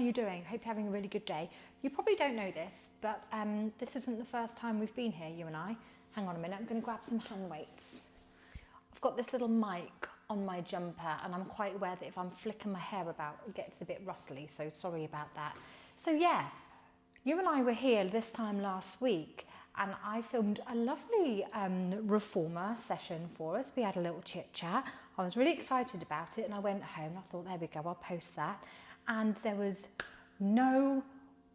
you doing? Hope you're having a really good day. You probably don't know this, but this isn't the first time we've been here, you and I. Hang on a minute, I'm going to grab some hand weights. I've got this little mic on my jumper and I'm quite aware that if I'm flicking my hair about, it gets a bit rustly, so sorry about that. So yeah, you and I were here this time last week and I filmed a lovely reformer session for us. We had a little chit chat. I was really excited about it and I went home. I thought, there we go, I'll post that. And there was no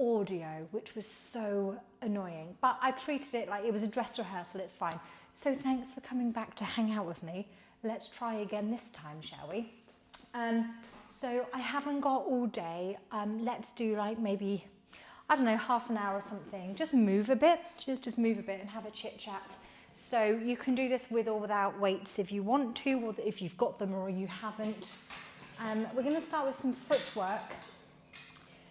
audio, which was so annoying. But I treated it like it was a dress rehearsal, it's fine. So thanks for coming back to hang out with me. Let's try again this time, shall we? So I haven't got all day. Let's do like maybe, I don't know, half an hour or something. Just move a bit, just move a bit and have a chit chat. So you can do this with or without weights if you want to, or if you've got them or you haven't. We're going to start with some footwork.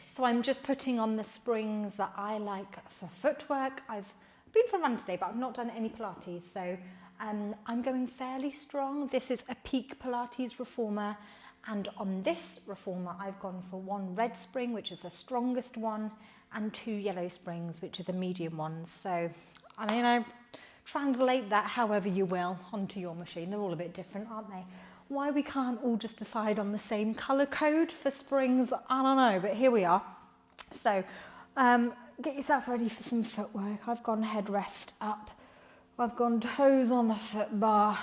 So I'm just putting on the springs that I like for footwork. I've been for a run today, but I've not done any Pilates. So I'm going fairly strong. This is a peak Pilates reformer. And on this reformer, I've gone for 1 red spring, which is the strongest one, and 2 yellow springs, which are the medium ones. So, I mean, translate that however you will onto your machine. They're all a bit different, aren't they? Why we can't all just decide on the same colour code for springs, I don't know, but here we are. So, get yourself ready for some footwork. I've gone headrest up. I've gone toes on the foot bar.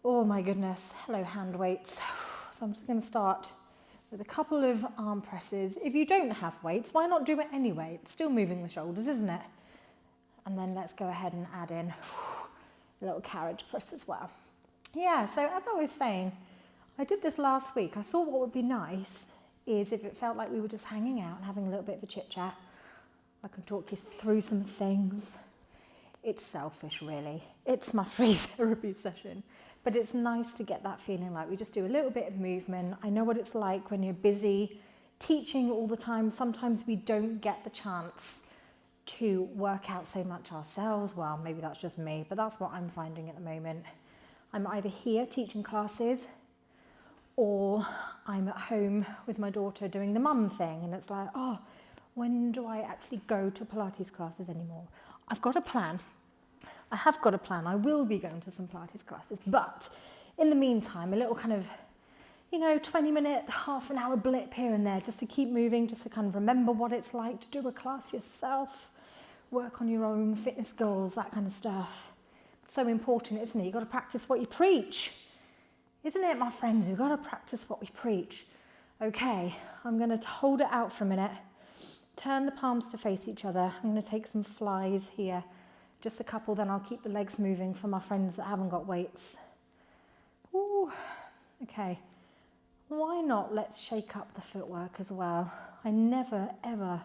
Oh my goodness, hello hand weights. So I'm just going to start with a couple of arm presses. If you don't have weights, why not do it anyway? It's still moving the shoulders, isn't it? And then let's go ahead and add in a little carriage press as well. Yeah, so as I was saying, I did this last week. I thought what would be nice is if it felt like we were just hanging out and having a little bit of a chit chat. I can talk you through some things. It's selfish, really. It's my free therapy session. But it's nice to get that feeling like we just do a little bit of movement. I know what it's like when you're busy teaching all the time. Sometimes we don't get the chance to work out so much ourselves. Well, maybe that's just me, but that's what I'm finding at the moment. I'm either here teaching classes or I'm at home with my daughter doing the mum thing. And it's like, oh, when do I actually go to Pilates classes anymore? I've got a plan. I have got a plan. I will be going to some Pilates classes, but in the meantime, a little kind of, 20-minute, half an hour blip here and there, just to keep moving, just to kind of remember what it's like to do a class yourself, work on your own fitness goals, that kind of stuff. It's so important, isn't it? You've got to practice what you preach. Isn't it, my friends? You've got to practice what we preach. Okay, I'm going to hold it out for a minute. Turn the palms to face each other. I'm going to take some flies here. Just a couple, then I'll keep the legs moving for my friends that haven't got weights. Ooh, okay. Why not let's shake up the footwork as well? I never, ever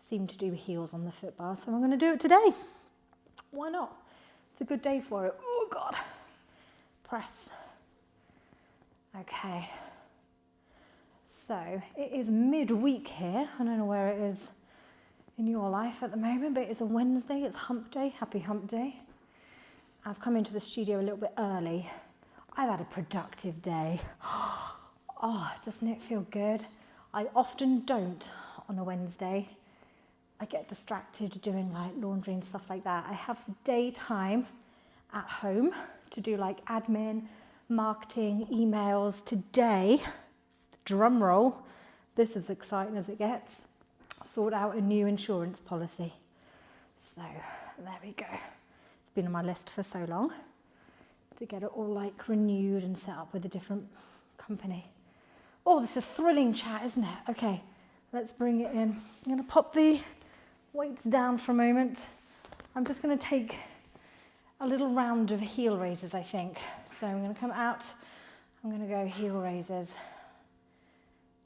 seem to do heels on the foot bar, so I'm going to do it today. Why not? It's a good day for it. Oh, God. Press. Okay. So, it is midweek here. I don't know where it is in your life at the moment, but it's a Wednesday, it's hump day, happy hump day. I've come into the studio a little bit early. I've had a productive day. Oh, doesn't it feel good? I often don't on a Wednesday. I get distracted doing like laundry and stuff like that. I have daytime at home to do like admin, marketing, emails. Today, drum roll, this is as exciting as it gets. Sort out a new insurance policy. So there we go. It's been on my list for so long to get it all like renewed and set up with a different company. Oh, this is thrilling chat, isn't it? Okay, let's bring it in. I'm going to pop the weights down for a moment. I'm just going to take a little round of heel raises, I think. So I'm going to come out. I'm going to go heel raises.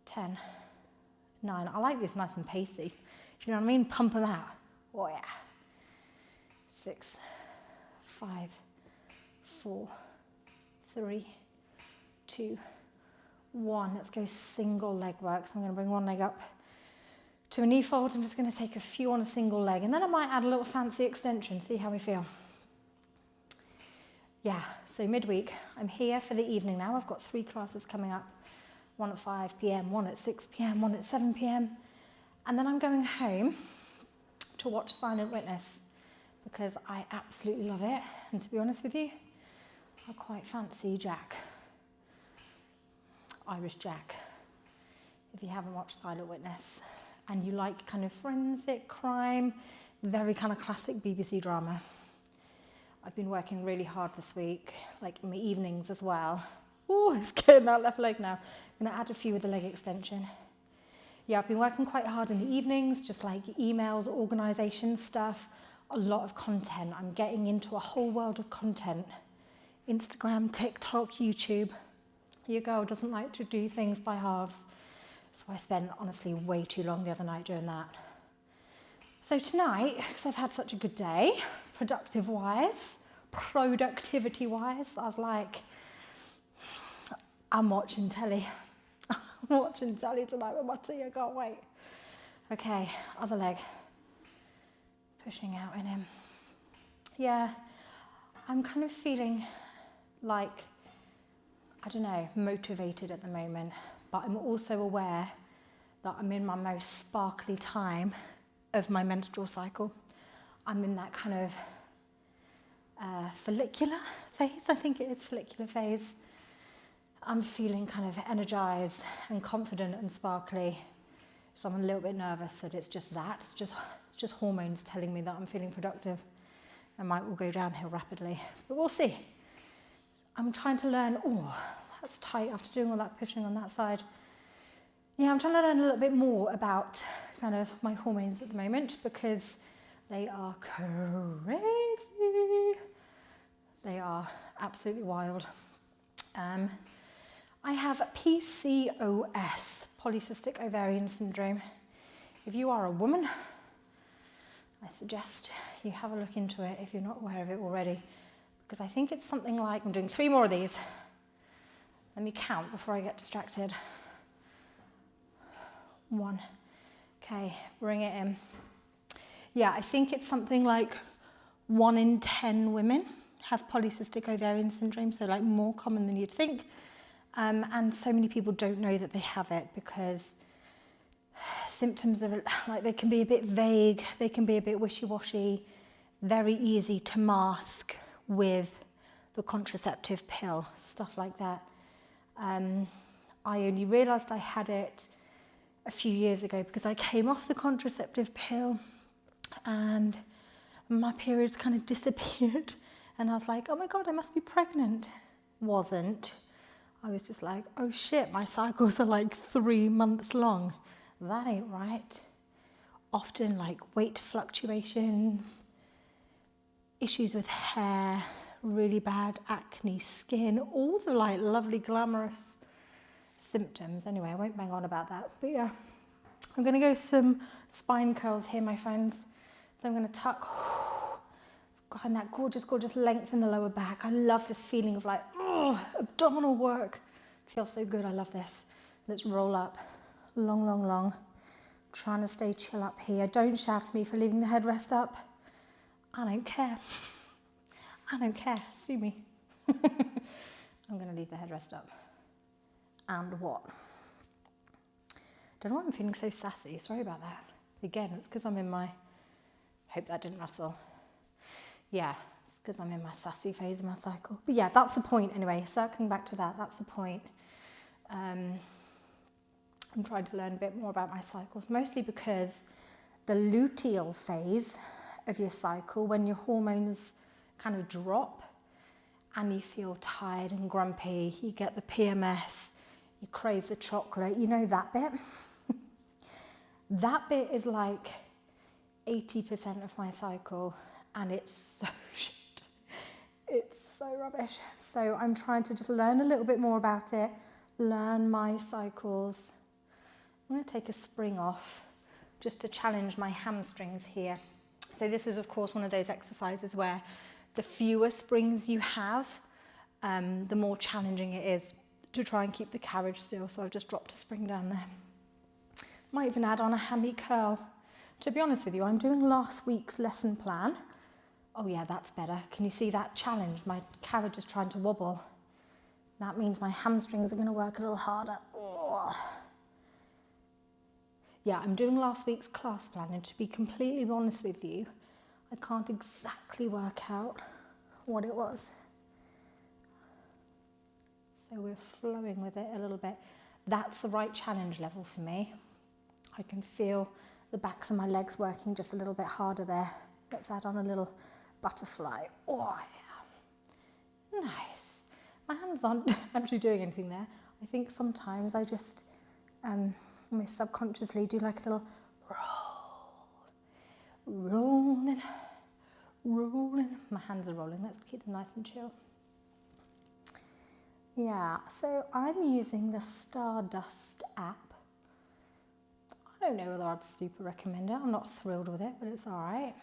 10. 9. I like this nice and pacey. You know what I mean? Pump them out. Oh yeah. 6, 5, 4, 3, 2, 1. Let's go single leg work. So I'm going to bring one leg up to a knee fold. I'm just going to take a few on a single leg, and then I might add a little fancy extension. See how we feel. Yeah. So midweek, I'm here for the evening now. I've got 3 classes coming up. one at 5 p.m, one at 6 p.m, one at 7 p.m. And then I'm going home to watch Silent Witness because I absolutely love it. And to be honest with you, I quite fancy Jack. Irish Jack. If you haven't watched Silent Witness and you like kind of forensic crime, very kind of classic BBC drama. I've been working really hard this week, like in my evenings as well. Oh, it's getting that left leg now. I'm gonna add a few with the leg extension. Yeah, I've been working quite hard in the evenings, just like emails, organisation stuff, a lot of content. I'm getting into a whole world of content. Instagram, TikTok, YouTube. Your girl doesn't like to do things by halves. So I spent, honestly, way too long the other night doing that. So tonight, because I've had such a good day, productivity-wise, I was like, I'm watching telly. I'm watching telly tonight with my tea, I can't wait. Okay, other leg. Pushing out in him. Yeah, I'm kind of feeling like, I don't know, motivated at the moment, but I'm also aware that I'm in my most sparkly time of my menstrual cycle. I'm in that kind of follicular phase, I think it is follicular phase. I'm feeling kind of energized and confident and sparkly. So I'm a little bit nervous that it's just that. It's just hormones telling me that I'm feeling productive. I might will go downhill rapidly, but we'll see. I'm trying to learn, oh, that's tight after doing all that pushing on that side. Yeah, I'm trying to learn a little bit more about kind of my hormones at the moment because they are crazy. They are absolutely wild. I have PCOS, polycystic ovarian syndrome. If you are a woman, I suggest you have a look into it if you're not aware of it already, because I think it's something like, I'm doing 3 more of these. Let me count before I get distracted. 1. Okay, bring it in. Yeah, I think it's something like 1 in 10 women have polycystic ovarian syndrome, so like more common than you'd think. And so many people don't know that they have it because symptoms are like, they can be a bit vague, they can be a bit wishy-washy, very easy to mask with the contraceptive pill, stuff like that. I only realised I had it a few years ago because I came off the contraceptive pill and my periods kind of disappeared and I was like, oh my God, I must be pregnant. Wasn't. I was just like, oh shit, my cycles are like 3 months long. That ain't right. Often like weight fluctuations, issues with hair, really bad acne, skin, all the like lovely glamorous symptoms. Anyway, I won't bang on about that, but yeah. I'm gonna go some spine curls here, my friends. So I'm gonna tuck, find that gorgeous, gorgeous length in the lower back. I love this feeling of like, oh, abdominal work. It feels so good, I love this. Let's roll up, long, long, long. Trying to stay chill up here. Don't shout at me for leaving the headrest up. I don't care. I don't care, sue me. I'm gonna leave the headrest up. And what? Don't know why I'm feeling so sassy, sorry about that. Again, it's because I'm in my, hope that didn't rustle. Yeah, it's because I'm in my sassy phase of my cycle. But yeah, that's the point anyway, circling back to that, that's the point. I'm trying to learn a bit more about my cycles, mostly because the luteal phase of your cycle, when your hormones kind of drop and you feel tired and grumpy, you get the PMS, you crave the chocolate, you know that bit? That bit is like 80% of my cycle and it's so shit. It's so rubbish. So I'm trying to just learn a little bit more about it, learn my cycles. I'm going to take a spring off just to challenge my hamstrings here. So this is of course one of those exercises where the fewer springs you have, the more challenging it is to try and keep the carriage still. So I've just dropped a spring down there. Might even add on a hammy curl. To be honest with you, I'm doing last week's lesson plan. Oh yeah, that's better. Can you see that challenge? My carriage is trying to wobble. That means my hamstrings are going to work a little harder. Oh, Oh. Yeah, I'm doing last week's class plan, and to be completely honest with you, I can't exactly work out what it was. So we're flowing with it a little bit. That's the right challenge level for me. I can feel the backs of my legs working just a little bit harder there. Let's add on a little butterfly. Oh yeah, nice. My hands aren't actually doing anything there. I think sometimes I just almost subconsciously do like a little rolling. My hands are rolling. Let's keep them nice and chill. Yeah, so I'm using the Stardust app. I don't know whether I'd super recommend it. I'm not thrilled with it, but it's all right.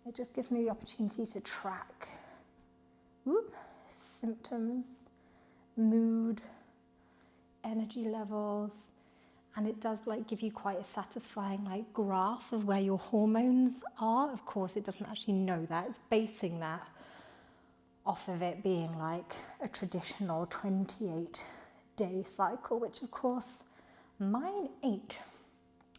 It just gives me the opportunity to track symptoms, mood, energy levels, and it does like give you quite a satisfying like graph of where your hormones are. Of course, it doesn't actually know that. It's basing that off of it being like a traditional 28-day cycle, which of course mine ain't.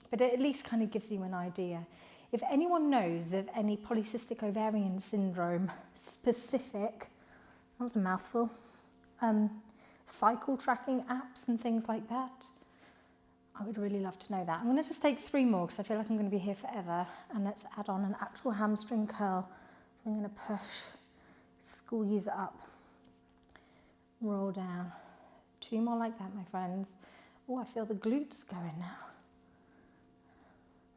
But it at least kind of gives you an idea. If anyone knows of any polycystic ovarian syndrome specific, that was a mouthful, cycle tracking apps and things like that, I would really love to know that. I'm going to just take 3 more because I feel like I'm going to be here forever. And let's add on an actual hamstring curl. So I'm going to push, squeeze up, roll down. 2 more like that, my friends. Oh, I feel the glutes going now.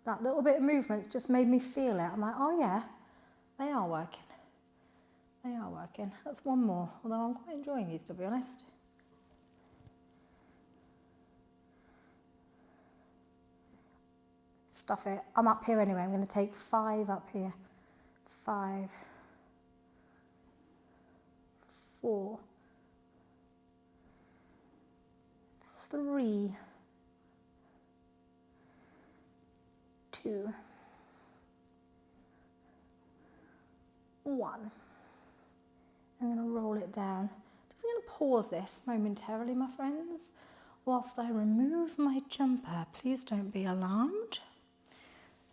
That little bit of movement's just made me feel it. I'm like, oh yeah, they are working. They are working. That's 1 more, although I'm quite enjoying these, to be honest. Stuff it. I'm up here anyway. I'm going to take 5 up here. 5, 4, 3, 2, 1. I'm going to roll it down. Just going to pause this momentarily, my friends, whilst I remove my jumper. Please don't be alarmed.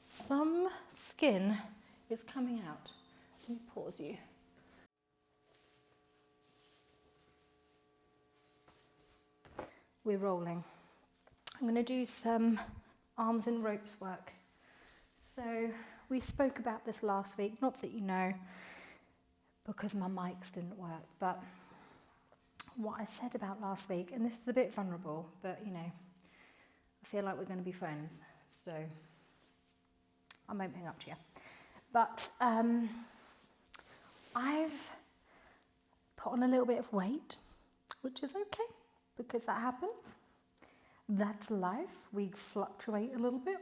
Some skin is coming out. Let me pause you. We're rolling. I'm going to do some arms and ropes work. So we spoke about this last week, not that you know, because my mics didn't work, but what I said about last week, and this is a bit vulnerable, but you know, I feel like we're going to be friends, so I'm opening up to you. But I've put on a little bit of weight, which is okay, because that happens. That's life. We fluctuate a little bit.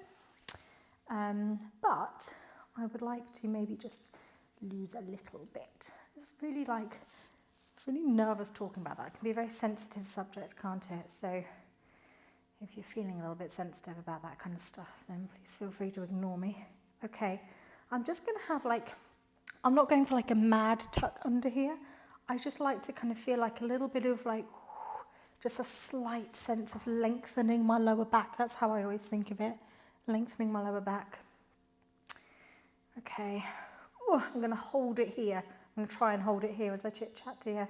But I would like to maybe just lose a little bit. It's really nervous talking about that. It can be a very sensitive subject, can't it? So if you're feeling a little bit sensitive about that kind of stuff, then please feel free to ignore me. Okay, I'm just going to have I'm not going for like a mad tuck under here. I just like to kind of feel like a little bit of just a slight sense of lengthening my lower back. That's how I always think of it, lengthening my lower back. Okay, I'm going to hold it here. I'm going to try and hold it here as I chit-chat to you.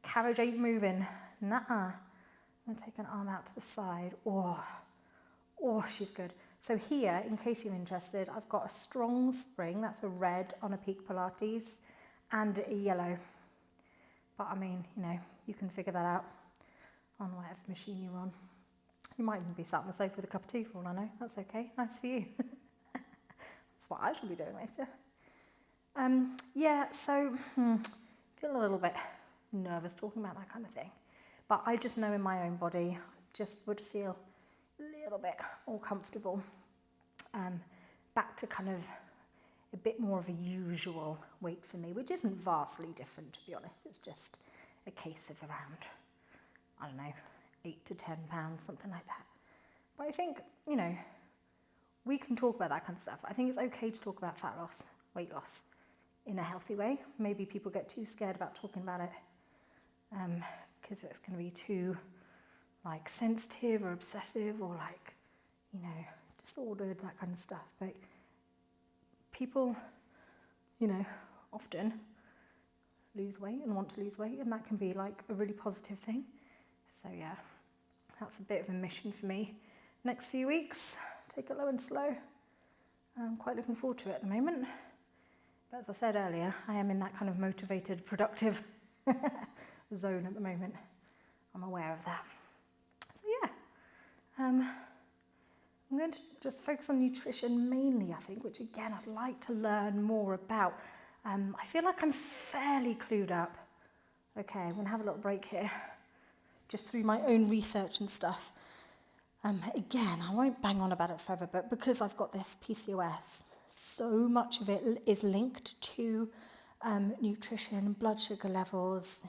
Carriage ain't moving. Nuh-uh. I'm going to take an arm out to the side. Oh, she's good. So here, in case you're interested, I've got a strong spring. That's a red on a Peak Pilates and a yellow. But I mean, you know, you can figure that out on whatever machine you're on. You might even be sat on the sofa with a cup of tea for all I know. That's okay. Nice for you. That's what I shall be doing later. So feel a little bit nervous talking about that kind of thing. But I just know in my own body, just would feel a little bit more comfortable. Back to kind of a bit more of a usual weight for me, which isn't vastly different, to be honest. It's just a case of around, I don't know, 8 to 10 pounds, something like that. But I think, you know, we can talk about that kind of stuff. I think it's okay to talk about fat loss, weight loss in a healthy way. Maybe people get too scared about talking about it because it's going to be too like sensitive or obsessive or like, you know, disordered, that kind of stuff. But people, you know, often lose weight and want to lose weight, and that can be like a really positive thing. So yeah, that's a bit of a mission for me. Next few weeks, take it low and slow. I'm quite looking forward to it at the moment. But as I said earlier, I am in that kind of motivated, productive zone at the moment. I'm aware of that. So yeah, I'm going to just focus on nutrition mainly, I think, which again, I'd like to learn more about. I feel like I'm fairly clued up. Okay, I'm going to have a little break here, just through my own research and stuff. Again, I won't bang on about it forever, but because I've got this PCOS, so much of it is linked to nutrition, blood sugar levels.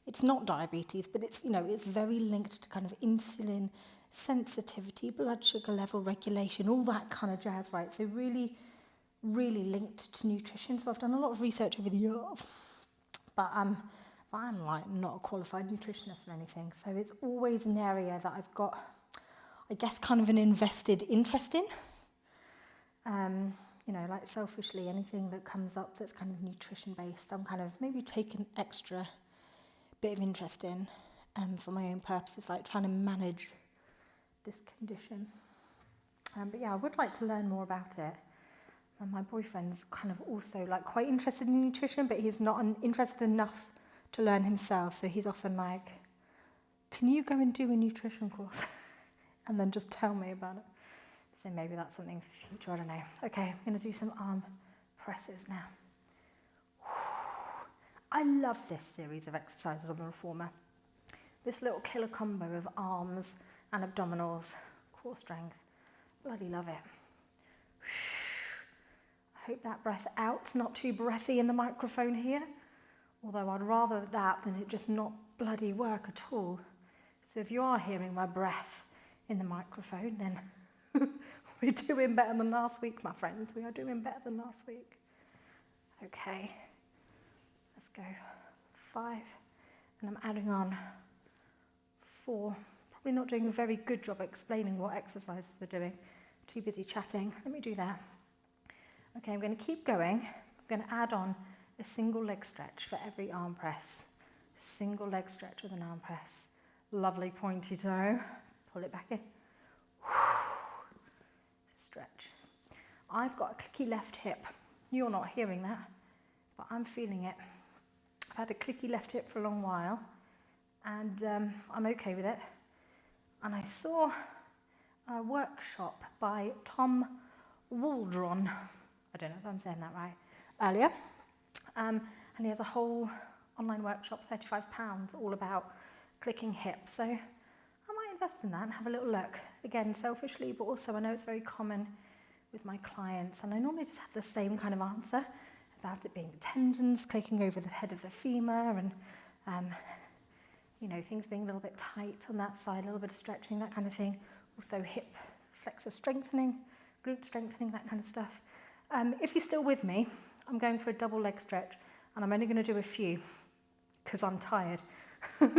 It's not diabetes, but it's, you know, it's very linked to kind of insulin sensitivity, blood sugar level regulation, all that kind of jazz, right? So really, really linked to nutrition. So I've done a lot of research over the years, but I'm like not a qualified nutritionist or anything. So it's always an area that I've got, I guess, kind of an invested interest in. You know, like selfishly, anything that comes up that's kind of nutrition based, I'm kind of maybe taking extra bit of interest in for my own purposes, like trying to manage this condition. But yeah, I would like to learn more about it. And my boyfriend's kind of also like quite interested in nutrition, but he's not interested enough to learn himself. So he's often like, can you go and do a nutrition course? And then just tell me about it. So maybe that's something for the future, I don't know. Okay, I'm going to do some arm presses now. I love this series of exercises on the reformer. This little killer combo of arms and abdominals, core strength. Bloody love it. I hope that breath out's not too breathy in the microphone here, although I'd rather that than it just not bloody work at all. So if you are hearing my breath in the microphone, then we're doing better than last week, my friends. We are doing better than last week. Okay, let's go. 5, and I'm adding on 4. Probably not doing a very good job explaining what exercises we're doing. Too busy chatting. Let me do that. Okay, I'm going to keep going. I'm going to add on a single leg stretch for every arm press. Single leg stretch with an arm press. Lovely pointy toe. Pull it back in. Stretch. I've got a clicky left hip. You're not hearing that, but I'm feeling it. I've had a clicky left hip for a long while, and I'm okay with it. And I saw a workshop by Tom Waldron, I don't know if I'm saying that right, earlier, and he has a whole online workshop, £35, all about clicking hips. So I might invest in that and have a little look. Again, selfishly, but also I know it's very common with my clients, and I normally just have the same kind of answer about it being tendons clicking over the head of the femur, and you know, things being a little bit tight on that side, a little bit of stretching, that kind of thing. Also hip flexor strengthening, glute strengthening, that kind of stuff. If you're still with me, I'm going for a double leg stretch, and I'm only going to do a few because I'm tired. I'm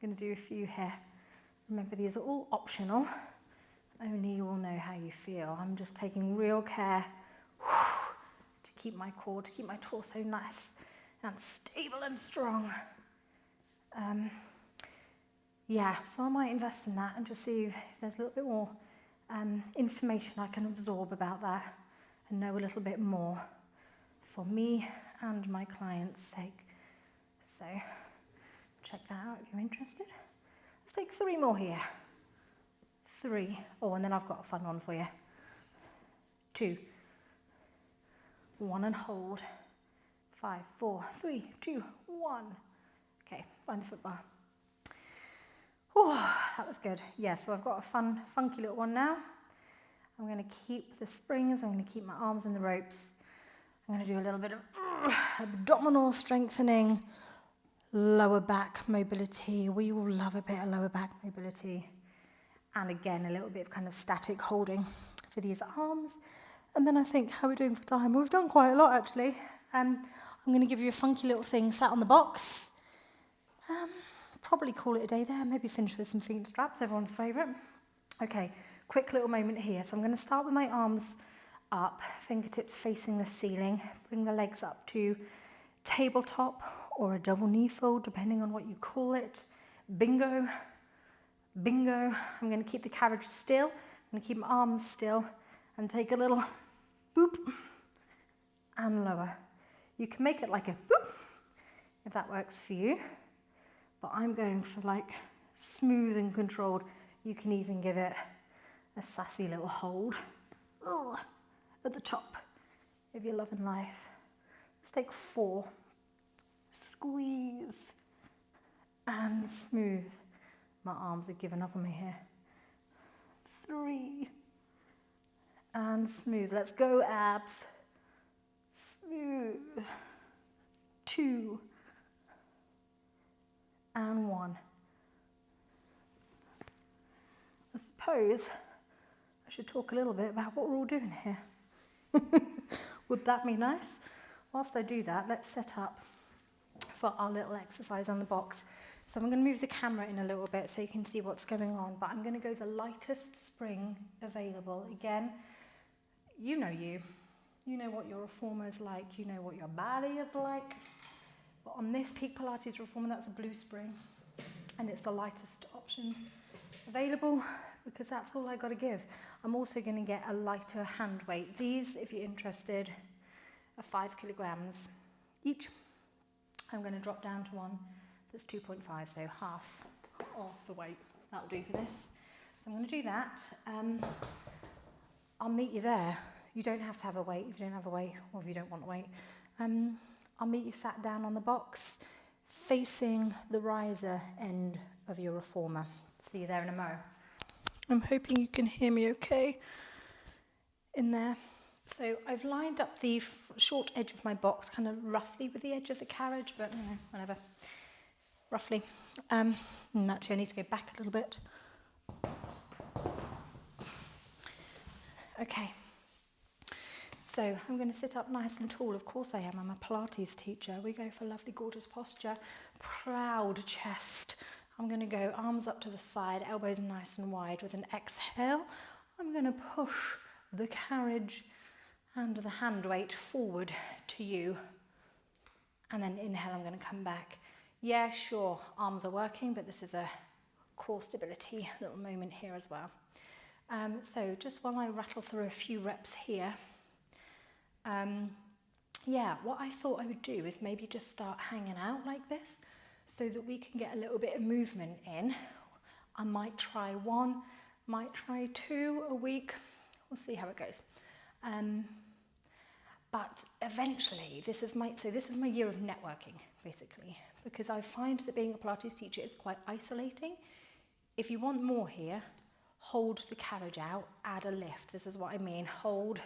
going to do a few here. Remember, these are all optional. Only you will know how you feel. I'm just taking real care to keep my core, to keep my torso nice and stable and strong. Yeah, so I might invest in that and just see if there's a little bit more information I can absorb about that and know a little bit more for me and my clients' sake. So check that out if you're interested. Let's take 3 more here. 3. Oh, and then I've got a fun one for you. 2. 1 and hold. 5, 4, 3, 2, 1. Okay, find the foot bar. Oh, that was good. Yeah, so I've got a fun, funky little one now. I'm going to keep the springs. I'm going to keep my arms in the ropes. I'm going to do a little bit of abdominal strengthening, lower back mobility. We all love a bit of lower back mobility. And again, a little bit of kind of static holding for these arms. And then I think, how are we doing for time? We've done quite a lot, actually. I'm going to give you a funky little thing sat on the box. probably call it a day there, maybe finish with some feet straps, everyone's favourite. Okay, quick little moment here. So I'm going to start with my arms up, fingertips facing the ceiling, bring the legs up to tabletop or a double knee fold, depending on what you call it. Bingo, bingo. I'm going to keep the carriage still. I'm going to keep my arms still and take a little boop and lower. You can make it like a boop if that works for you, but I'm going for like smooth and controlled. You can even give it a sassy little hold at the top if you're loving life. Let's take 4. Squeeze and smooth. My arms are giving up on me here. 3 and smooth. Let's go, abs. Smooth. 2 and 1. I suppose I should talk a little bit about what we're all doing here. Would that be nice? Whilst I do that, let's set up for our little exercise on the box. So I'm going to move the camera in a little bit so you can see what's going on, but I'm going to go the lightest spring available. Again, you know what your reformer is like, you know what your body is like. But on this Peak Pilates reformer, that's a blue spring, and it's the lightest option available because that's all I got to give. I'm also going to get a lighter hand weight. These, if you're interested, are 5 kilograms each. I'm going to drop down to one that's 2.5, so half of the weight. That'll do for this. So I'm going to do that. I'll meet you there. You don't have to have a weight if you don't have a weight, or if you don't want a weight. I'll meet you sat down on the box, facing the riser end of your reformer. See you there in a mo. I'm hoping you can hear me okay in there. So I've lined up the short edge of my box kind of roughly with the edge of the carriage, but you know, whatever, roughly. And actually I need to go back a little bit. Okay. So I'm going to sit up nice and tall. Of course I am. I'm a Pilates teacher. We go for lovely, gorgeous posture. Proud chest. I'm going to go arms up to the side, elbows nice and wide. With an exhale, I'm going to push the carriage and the hand weight forward to you. And then inhale, I'm going to come back. Yeah, sure, arms are working, but this is a core stability little moment here as well. So just while I rattle through a few reps here, what I thought I would do is maybe just start hanging out like this so that we can get a little bit of movement in. I might try 1, might try 2 a week. We'll see how it goes. But eventually, this is my year of networking, basically, because I find that being a Pilates teacher is quite isolating. If you want more here, hold the carriage out, add a lift. This is what I mean. Hold,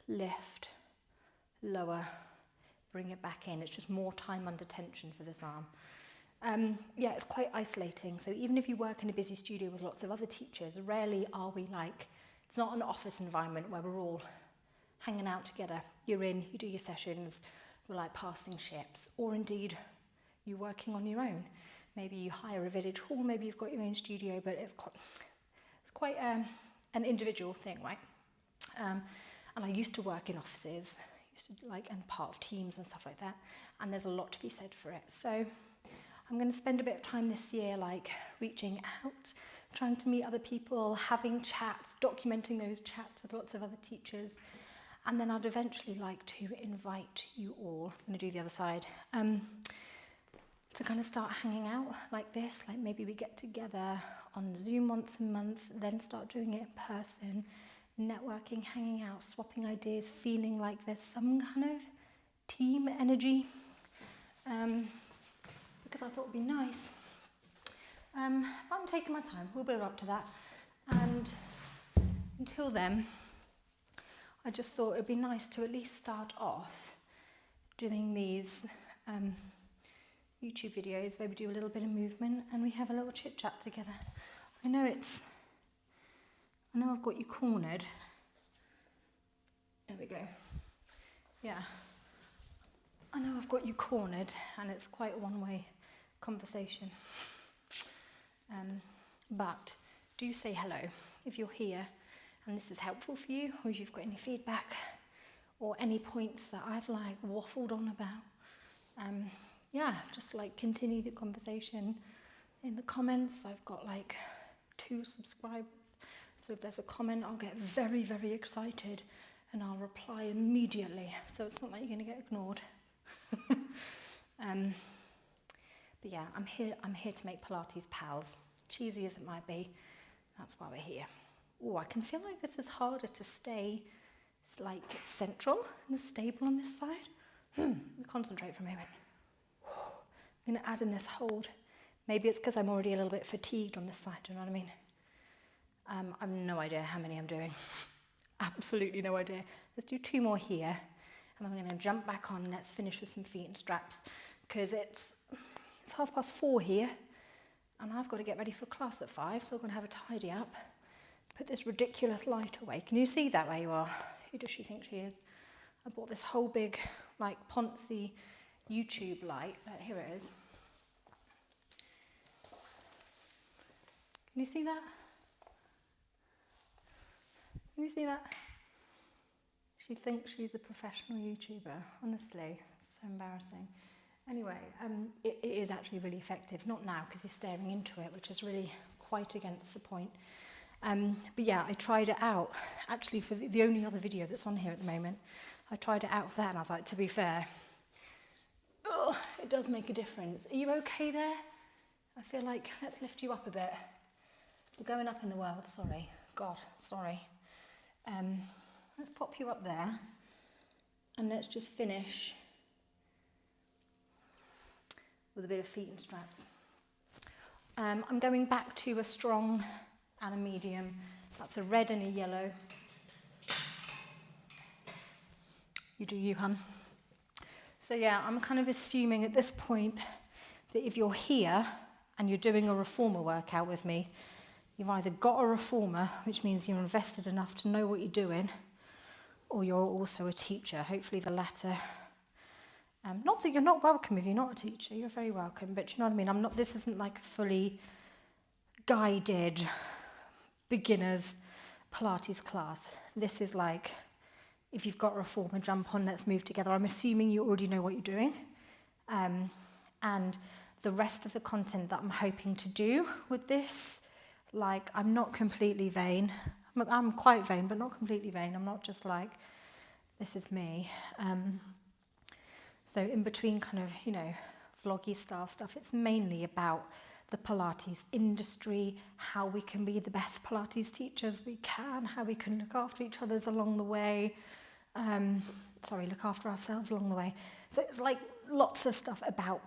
lift, lower, bring it back in. It's just more time under tension for this arm. It's quite isolating. So even if you work in a busy studio with lots of other teachers, rarely are we it's not an office environment where we're all hanging out together. You're in, you do your sessions, you're like passing ships, or indeed you're working on your own. Maybe you hire a village hall, maybe you've got your own studio, but it's quite an individual thing, right? And I used to work in offices, and part of teams and stuff like that, and there's a lot to be said for it. So I'm going to spend a bit of time this year reaching out, trying to meet other people, having chats, documenting those chats with lots of other teachers, and then I'd eventually like to invite you all, I'm going to do the other side, to kind of start hanging out like this, like maybe we get together on Zoom once a month, then start doing it in person, networking, hanging out, swapping ideas, feeling like there's some kind of team energy, because I thought it would be nice. But I'm taking my time, we'll build up to that, and until then, I just thought it would be nice to at least start off doing these YouTube videos where we do a little bit of movement and we have a little chit chat together. I know I've got you cornered. There we go. Yeah. I know I've got you cornered and it's quite a one-way conversation. But do say hello if you're here and this is helpful for you, or if you've got any feedback or any points that I've like waffled on about. Yeah, just like continue the conversation in the comments. I've got like 2 subscribers, so if there's a comment I'll get very, very excited and I'll reply immediately, so it's not like you're going to get ignored. But yeah, I'm here to make Pilates pals. Cheesy as it might be, that's why we're here. Oh, I can feel like this is harder to stay like central and stable on this side. Concentrate for a moment. I'm going to add in this hold. Maybe it's because I'm already a little bit fatigued on this side, do you know what I mean? I've no idea how many I'm doing. Absolutely no idea. Let's do 2 more here, and I'm going to jump back on and let's finish with some feet and straps, because it's 4:30 here, and I've got to get ready for class at 5, so I'm going to have a tidy up, put this ridiculous light away. Can you see that where you are? Who does she think she is? I bought this whole big, like, Ponzi YouTube light. Here it is. Can you see that? Can you see that? She thinks she's a professional YouTuber. Honestly, it's so embarrassing. Anyway, it is actually really effective. Not now, because you're staring into it, which is really quite against the point. But yeah, I tried it out. Actually, for the only other video that's on here at the moment, I tried it out for that, and I was like, to be fair, it does make a difference. Are you okay there? I feel like, let's lift you up a bit. We're going up in the world, sorry. God, sorry. Let's pop you up there, and let's just finish with a bit of feet and straps. I'm going back to a strong and a medium. That's a red and a yellow. You do you, hun. So yeah, I'm kind of assuming at this point that if you're here and you're doing a reformer workout with me, you've either got a reformer, which means you're invested enough to know what you're doing, or you're also a teacher, hopefully the latter. Not that you're not welcome if you're not a teacher, you're very welcome, but you know what I mean? This isn't like a fully guided beginner's Pilates class. This is like, if you've got a reformer, jump on, let's move together. I'm assuming you already know what you're doing. And the rest of the content that I'm hoping to do with this, like, I'm not completely vain. I'm quite vain, but not completely vain. I'm not just like, this is me. So in between kind of, you know, vloggy style stuff, it's mainly about the Pilates industry, how we can be the best Pilates teachers we can, how we can look after each other along the way. Look after ourselves along the way. So it's like lots of stuff about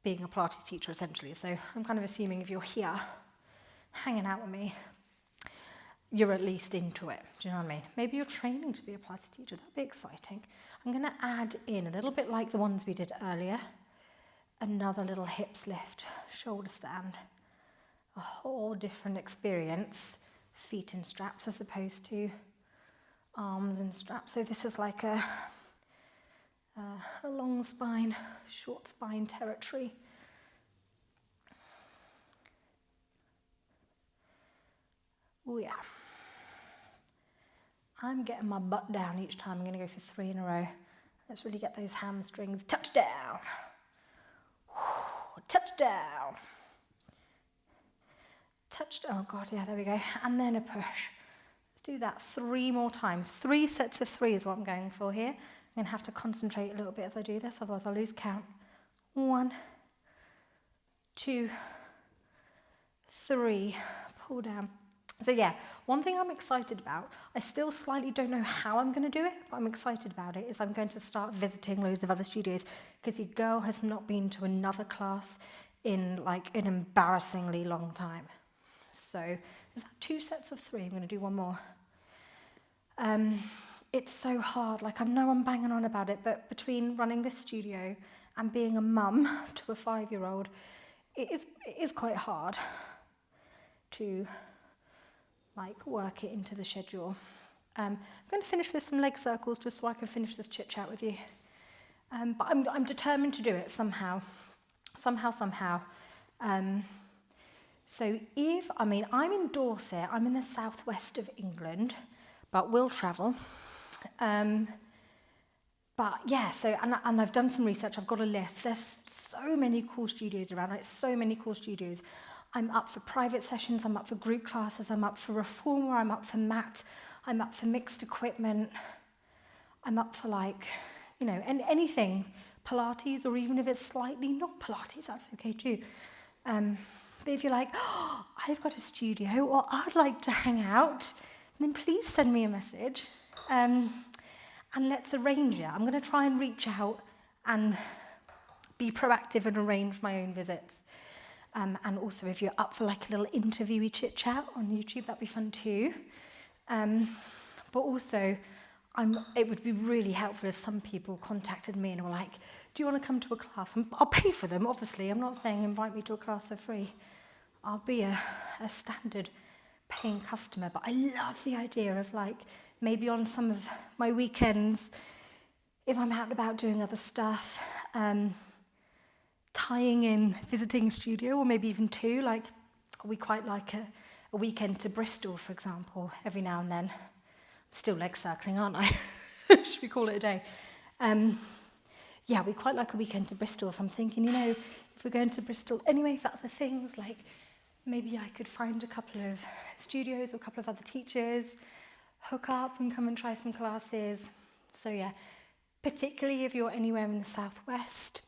being a Pilates teacher, essentially. So I'm kind of assuming if you're here, hanging out with me, you're at least into it. Do you know what I mean? Maybe you're training to be a Pilates teacher. That'd be exciting. I'm going to add in a little bit like the ones we did earlier, another little hips lift, shoulder stand, a whole different experience, feet in straps as opposed to arms and straps. So this is like a long spine, short spine territory. Oh yeah. I'm getting my butt down each time. I'm going to go for 3 in a row. Let's really get those hamstrings. Touchdown. Touchdown. Touchdown. Oh God, yeah, there we go. And then a push. Let's do that 3 more times. 3 sets of 3 is what I'm going for here. I'm going to have to concentrate a little bit as I do this, otherwise I'll lose count. 1, 2, 3. Pull down. So yeah, one thing I'm excited about, I still slightly don't know how I'm going to do it, but I'm excited about it, is I'm going to start visiting loads of other studios, because your girl has not been to another class in like an embarrassingly long time. So is that 2 sets of 3? I'm going to do 1 more. It's so hard, like I know I'm banging on about it, but between running this studio and being a mum to a 5-year-old, it is quite hard to like work it into the schedule. I'm going to finish with some leg circles just so I can finish this chit chat with you. But I'm determined to do it somehow. somehow. So I'm in Dorset, I'm in the southwest of England, but will travel. But yeah, so, and I've done some research, I've got a list. There's so many cool studios around, like so many cool studios. I'm up for private sessions, I'm up for group classes, I'm up for reformer, I'm up for mat, I'm up for mixed equipment. I'm up for and anything, Pilates, or even if it's slightly not Pilates, that's okay too. But if you're like, oh, I've got a studio, or I'd like to hang out, then please send me a message. And let's arrange it. I'm going to try and reach out and be proactive and arrange my own visits. And also, if you're up for like a little interviewee chit chat on YouTube, that'd be fun too. But also, it would be really helpful if some people contacted me and were like, do you want to come to a class? I'll pay for them, obviously. I'm not saying invite me to a class for free. I'll be a standard paying customer. But I love the idea of maybe on some of my weekends, if I'm out and about doing other stuff, tying in visiting a studio, or maybe even two. We quite like a weekend to Bristol, for example, every now and then. I'm still leg circling, aren't I? Should we call it a day? Yeah, we quite like a weekend to Bristol, so I'm thinking, if we're going to Bristol anyway for other things, maybe I could find a couple of studios or a couple of other teachers, hook up and come and try some classes. So yeah, particularly if you're anywhere in the southwest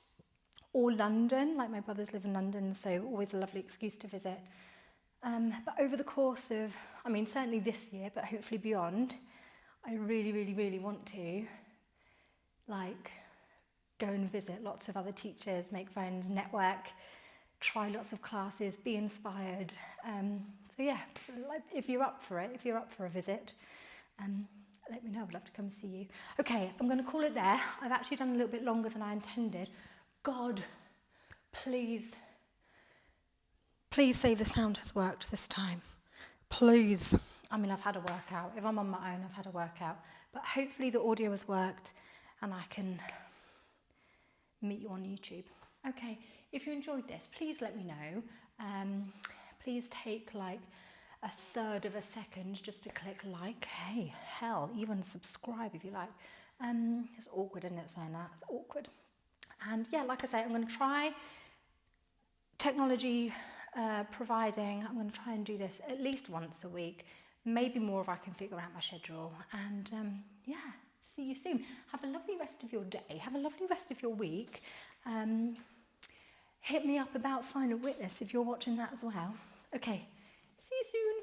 or London, like my brothers live in London, so always a lovely excuse to visit. But over the course of, certainly this year, but hopefully beyond, I really, really, really want to go and visit lots of other teachers, make friends, network, try lots of classes, be inspired. So yeah, if you're up for it, if you're up for a visit, let me know. I'd love to come see you. Okay, I'm going to call it there. I've actually done a little bit longer than I intended. God, please say the sound has worked this time. Please. I've had a workout. If I'm on my own, I've had a workout. But hopefully the audio has worked and I can meet you on YouTube. Okay, if you enjoyed this, please let me know. Please take a third of a second just to click like. Hey, hell, even subscribe if you like. It's awkward, isn't it, saying that? It's awkward. And yeah, like I say, I'm going to try technology providing. I'm going to try and do this at least once a week, maybe more if I can figure out my schedule. And yeah, see you soon. Have a lovely rest of your day. Have a lovely rest of your week. Hit me up about Sign of Witness if you're watching that as well. Okay, see you soon.